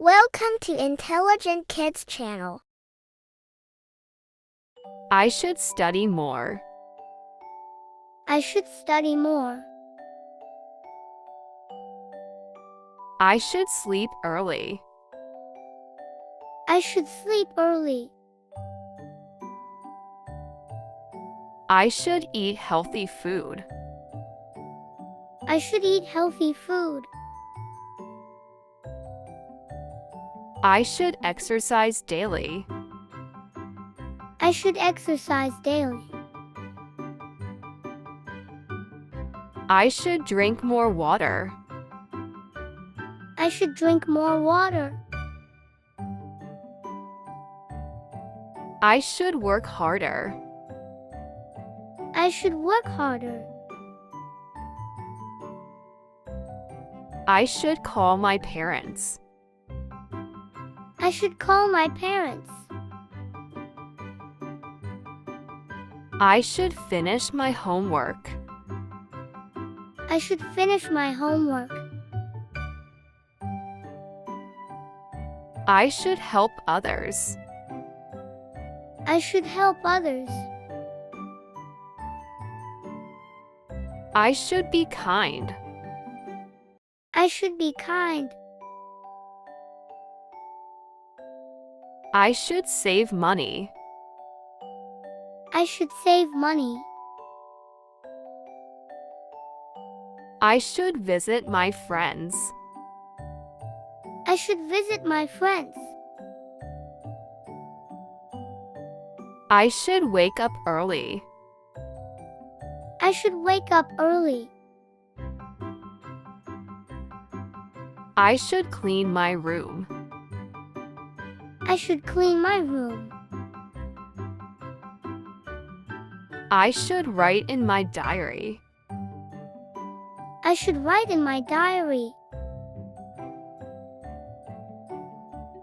Welcome to Intelligent Kids channel. I should study more. I should study more. I should sleep early. I should sleep early. I should eat healthy food. I should eat healthy food. I should exercise daily. I should exercise daily. I should drink more water. I should drink more water. I should work harder. I should work harder. I should call my parents. I should call my parents. I should finish my homework. I should finish my homework. I should help others. I should help others. I should be kind. I should be kind. I should save money. I should save money. I should visit my friends. I should visit my friends. I should wake up early. I should wake up early. I should clean my room. I should clean my room. I should write in my diary. I should write in my diary.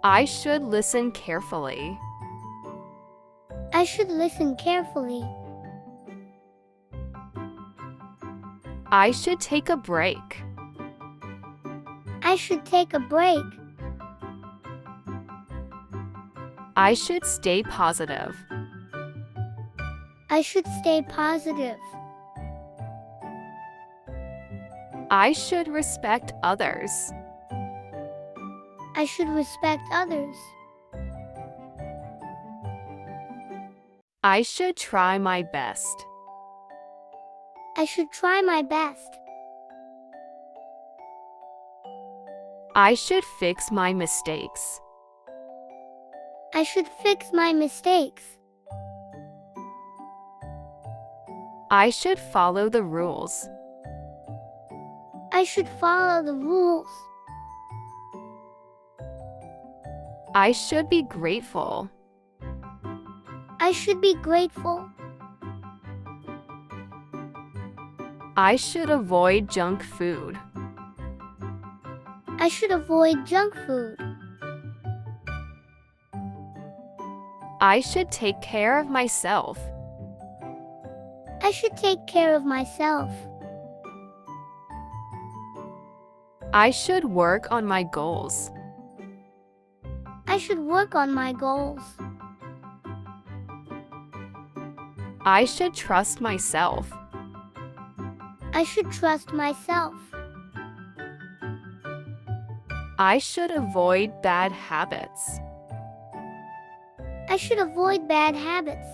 I should listen carefully. I should listen carefully. I should take a break. I should take a break. I should stay positive. I should stay positive. I should respect others. I should respect others. I should try my best. I should try my best. I should fix my mistakes. I should fix my mistakes. I should follow the rules. I should follow the rules. I should be grateful. I should be grateful. I should avoid junk food. I should avoid junk food. I should take care of myself. I should take care of myself. I should work on my goals. I should work on my goals. I should trust myself. I should trust myself. I should avoid bad habits. I should avoid bad habits.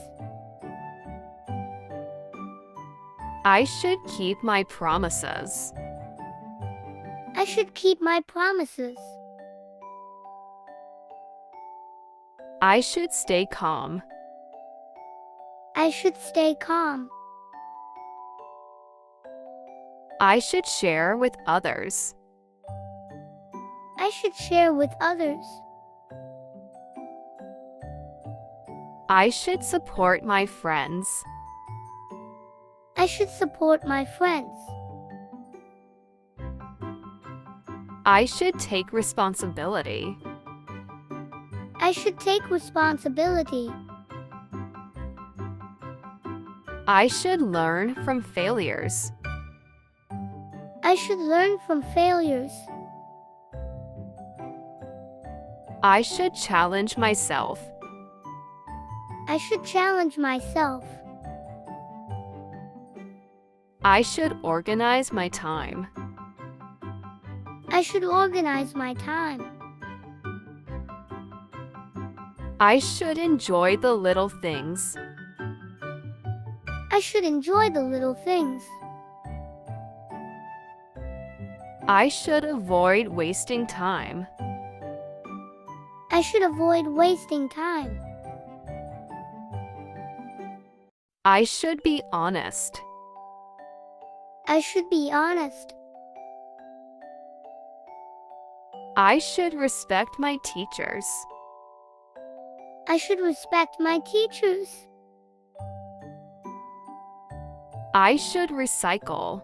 I should keep my promises. I should keep my promises. I should stay calm. I should stay calm. I should share with others. I should share with others. I should support my friends. I should support my friends. I should take responsibility. I should take responsibility. I should learn from failures. I should learn from failures. I should challenge myself. I should challenge myself. I should organize my time. I should organize my time. I should enjoy the little things. I should enjoy the little things. I should avoid wasting time. I should avoid wasting time. I should be honest. I should be honest. I should respect my teachers. I should respect my teachers. I should recycle.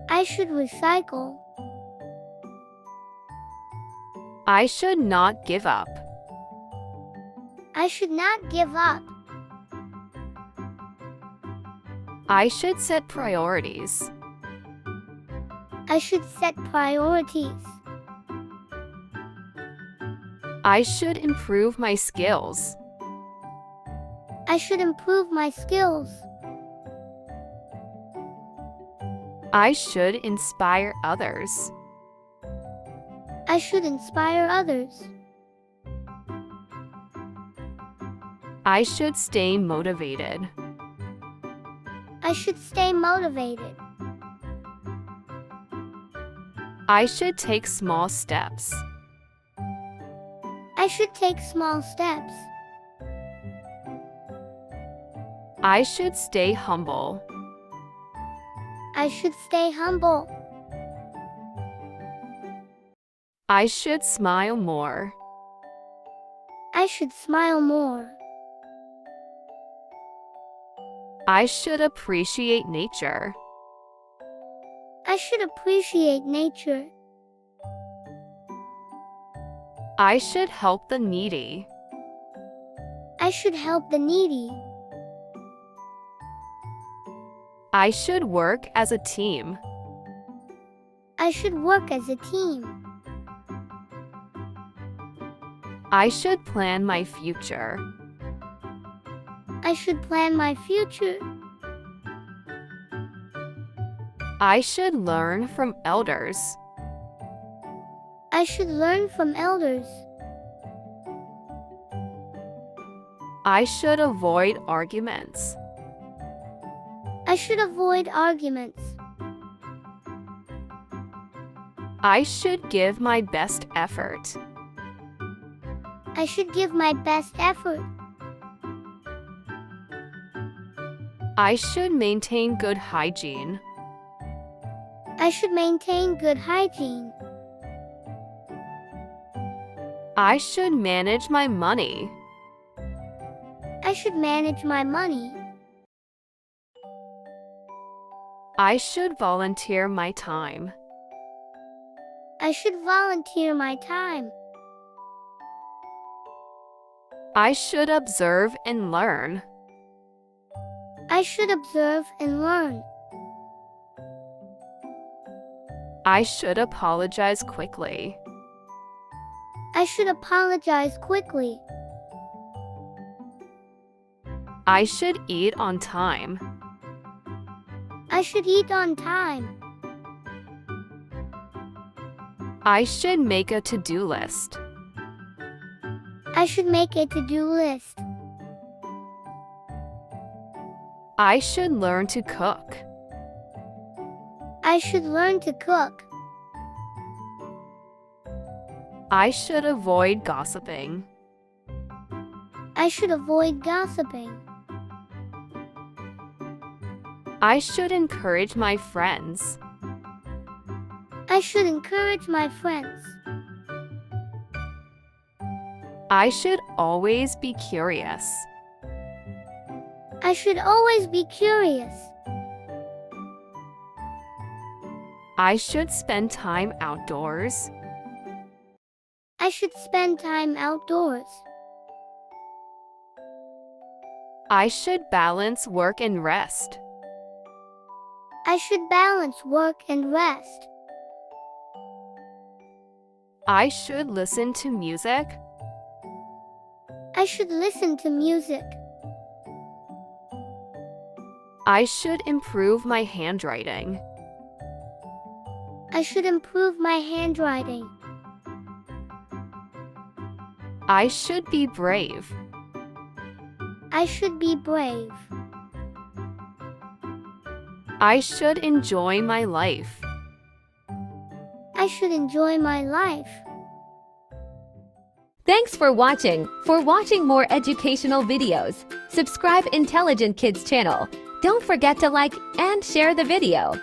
I should recycle. I should not give up. I should not give up. I should set priorities. I should set priorities. I should improve my skills. I should improve my skills. I should inspire others. I should inspire others. I should stay motivated. I should stay motivated. I should take small steps. I should take small steps. I should stay humble. I should stay humble. I should smile more. I should smile more. I should appreciate nature. I should appreciate nature. I should help the needy. I should help the needy. I should work as a team. I should work as a team. I should plan my future. I should plan my future. I should learn from elders. I should learn from elders. I should avoid arguments. I should avoid arguments. I should give my best effort. I should give my best effort. I should maintain good hygiene. I should maintain good hygiene. I should manage my money. I should manage my money. I should volunteer my time. I should volunteer my time. I should observe and learn. I should observe and learn. I should apologize quickly. I should apologize quickly. I should eat on time. I should eat on time. I should make a to-do list. I should make a to-do list. I should learn to cook. I should learn to cook. I should avoid gossiping. I should avoid gossiping. I should encourage my friends. I should encourage my friends. I should always be curious. I should always be curious. I should spend time outdoors. I should spend time outdoors. I should balance work and rest. I should balance work and rest. I should listen to music. I should listen to music. I should improve my handwriting. I should improve my handwriting. I should be brave. I should be brave. I should enjoy my life. I should enjoy my life. Thanks for watching. For watching more educational videos, subscribe Intelligent Kids channel. Don't forget to like and share the video.